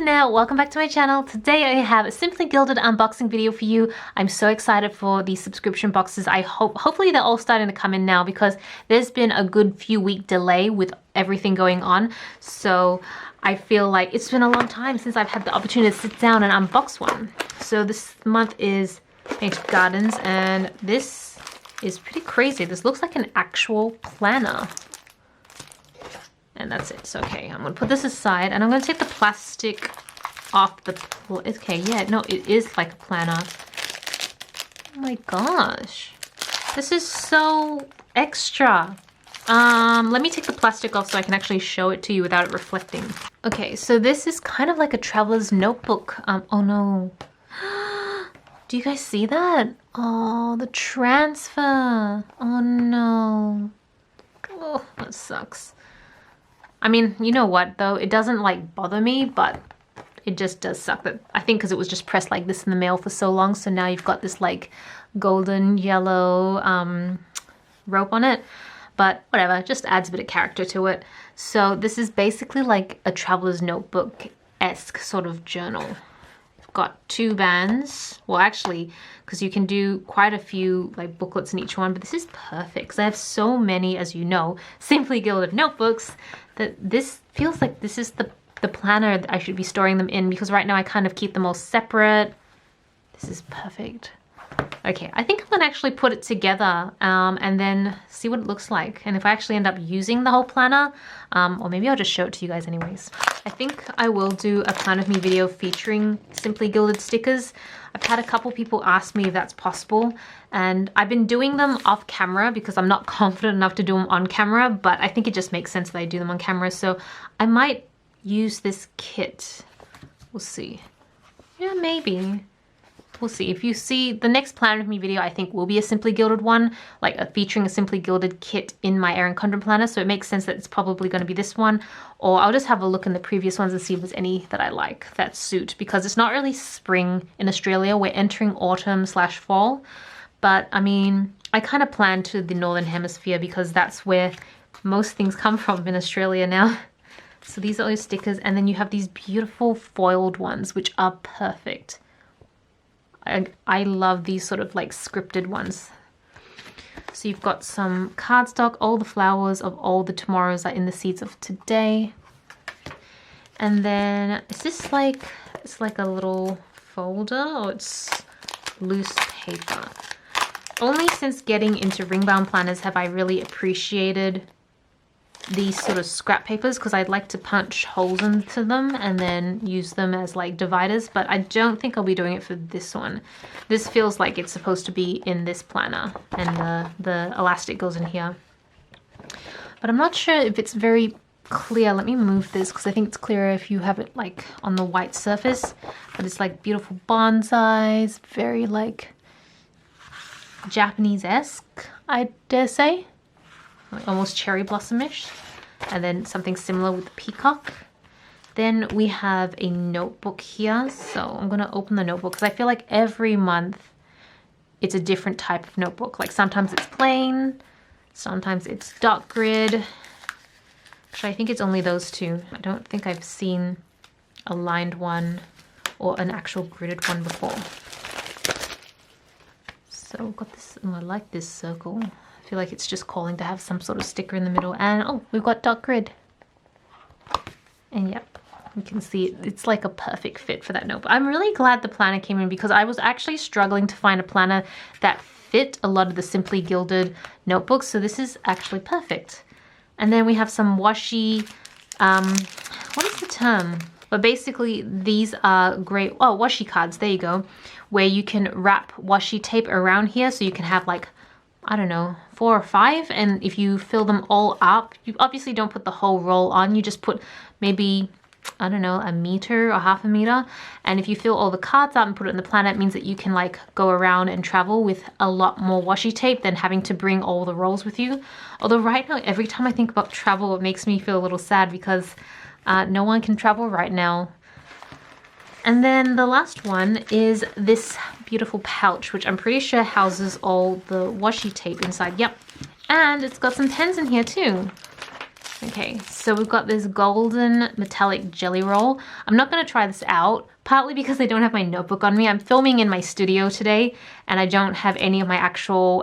there, welcome back to my channel. Today I have a Simply Gilded unboxing video for you. I'm so excited for these subscription boxes. Hopefully they're all starting to come in now because there's been a good few week delay with everything going on. So I feel like it's been a long time since I've had the opportunity to sit down and unbox one. So this month is Painted Gardens and this is pretty crazy. This looks like an actual planner. And that's it. So, okay, I'm going to put this aside and I'm going to take the plastic off the... Okay, yeah, no, it is like a planner. Oh my gosh. This is so extra. Let me take the plastic off so I can actually show it to you without it reflecting. Okay, so this is kind of like a traveler's notebook. Oh no. Do you guys see that? Oh, the transfer. Oh no. Oh, that sucks. I mean, you know what though? It doesn't like bother me, but it just does suck that I think because it was just pressed like this in the mail for so long. So now you've got this like golden yellow rope on it, but whatever, it just adds a bit of character to it. So this is basically like a traveler's notebook-esque sort of journal. Got two bands, well actually, because you can do quite a few like booklets in each one, but this is perfect because I have so many, as you know, Simply Gilded notebooks that this feels like this is the planner that I should be storing them in, because right now I kind of keep them all separate. This is perfect. Okay, I think I'm gonna actually put it together and then see what it looks like. And if I actually end up using the whole planner, or maybe I'll just show it to you guys anyways. I think I will do a Plan With Me video featuring Simply Gilded stickers. I've had a couple people ask me if that's possible, and I've been doing them off camera because I'm not confident enough to do them on camera, but I think it just makes sense that I do them on camera. So I might use this kit. We'll see. Yeah, maybe. We'll see. If you see the next Plan With Me video, I think will be a Simply Gilded one, like featuring a Simply Gilded kit in my Erin Condren planner. So it makes sense that it's probably going to be this one, or I'll just have a look in the previous ones and see if there's any that I like that suit, because it's not really spring in Australia. We're entering autumn/fall, but I mean, I kind of plan to the Northern Hemisphere because that's where most things come from in Australia now. So these are those stickers, and then you have these beautiful foiled ones, which are perfect. I love these sort of like scripted ones. So you've got some cardstock, all the flowers of all the tomorrows are in the seeds of today. And then is this like, it's like a little folder, or it's loose paper. Only since getting into ring bound planners have I really appreciated these sort of scrap papers, because I'd like to punch holes into them and then use them as like dividers, but I don't think I'll be doing it for this one. This feels like it's supposed to be in this planner, and the elastic goes in here. But I'm not sure if it's very clear. Let me move this because I think it's clearer if you have it like on the white surface. But it's like beautiful bonsais, very like Japanese-esque, I dare say. Almost cherry blossom-ish, and then something similar with the peacock. Then we have a notebook here, so I'm gonna open the notebook because I feel like every month it's a different type of notebook. Like sometimes it's plain, sometimes it's dot grid. Actually, I think it's only those two. I don't think I've seen a lined one or an actual gridded one before. So we've got this. Oh, I like this circle. I feel like it's just calling to have some sort of sticker in the middle. And oh, we've got dot grid. And yep, you can see it's like a perfect fit for that notebook. I'm really glad the planner came in because I was actually struggling to find a planner that fit a lot of the Simply Gilded notebooks. So this is actually perfect. And then we have some washi, what is the term? But basically these are great, oh, washi cards, there you go, where you can wrap washi tape around here so you can have like, I don't know, 4 or 5, and if you fill them all up, you obviously don't put the whole roll on, you just put maybe, I don't know, 1 meter or half a meter, and if you fill all the cards up and put it in the planner, it means that you can like go around and travel with a lot more washi tape than having to bring all the rolls with you. Although right now, every time I think about travel, it makes me feel a little sad because no one can travel right now. And then the last one is this beautiful pouch, which I'm pretty sure houses all the washi tape inside. Yep. And it's got some pens in here too. Okay, so we've got this golden metallic jelly roll. I'm not going to try this out, partly because I don't have my notebook on me. I'm filming in my studio today, and I don't have any of my actual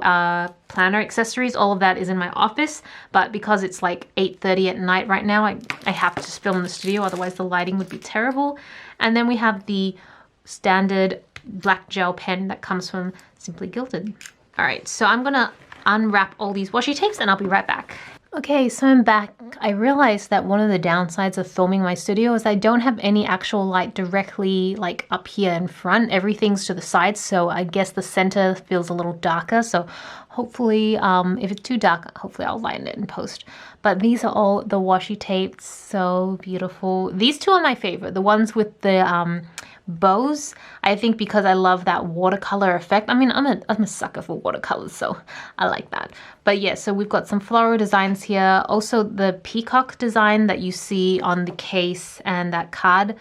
planner accessories. All of that is in my office, but because it's like 8:30 at night right now, I have to just film in the studio, otherwise the lighting would be terrible. And then we have the standard black gel pen that comes from Simply Gilded. All right, so I'm gonna unwrap all these washi tapes and I'll be right back. Okay, so I'm back. I realized that one of the downsides of filming my studio is I don't have any actual light directly like up here in front. Everything's to the side, so I guess the center feels a little darker. So hopefully, if it's too dark, hopefully I'll lighten it in post. But these are all the washi tapes, so beautiful. These two are my favorite, the ones with the bows. I think because I love that watercolor effect. I mean, I'm a sucker for watercolors, so I like that. But yeah, so we've got some floral designs here. Also the peacock design that you see on the case and that card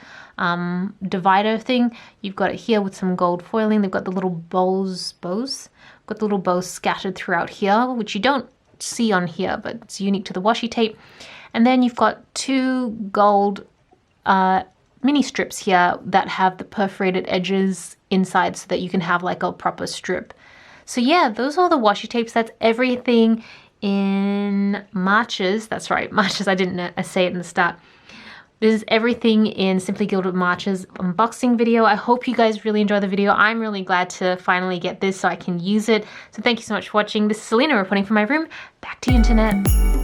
divider thing. You've got it here with some gold foiling. They've got the little bows. Got the little bows scattered throughout here, which you don't see on here, but it's unique to the washi tape. And then you've got two gold mini strips here that have the perforated edges inside so that you can have like a proper strip. So yeah, those are the washi tapes. That's everything in Marches. That's right, Marches. I didn't say it in the start. This is everything in Simply Gilded Marches unboxing video. I hope you guys really enjoy the video. I'm really glad to finally get this so I can use it. So thank you so much for watching. This is Celina reporting from my room. Back to you, internet.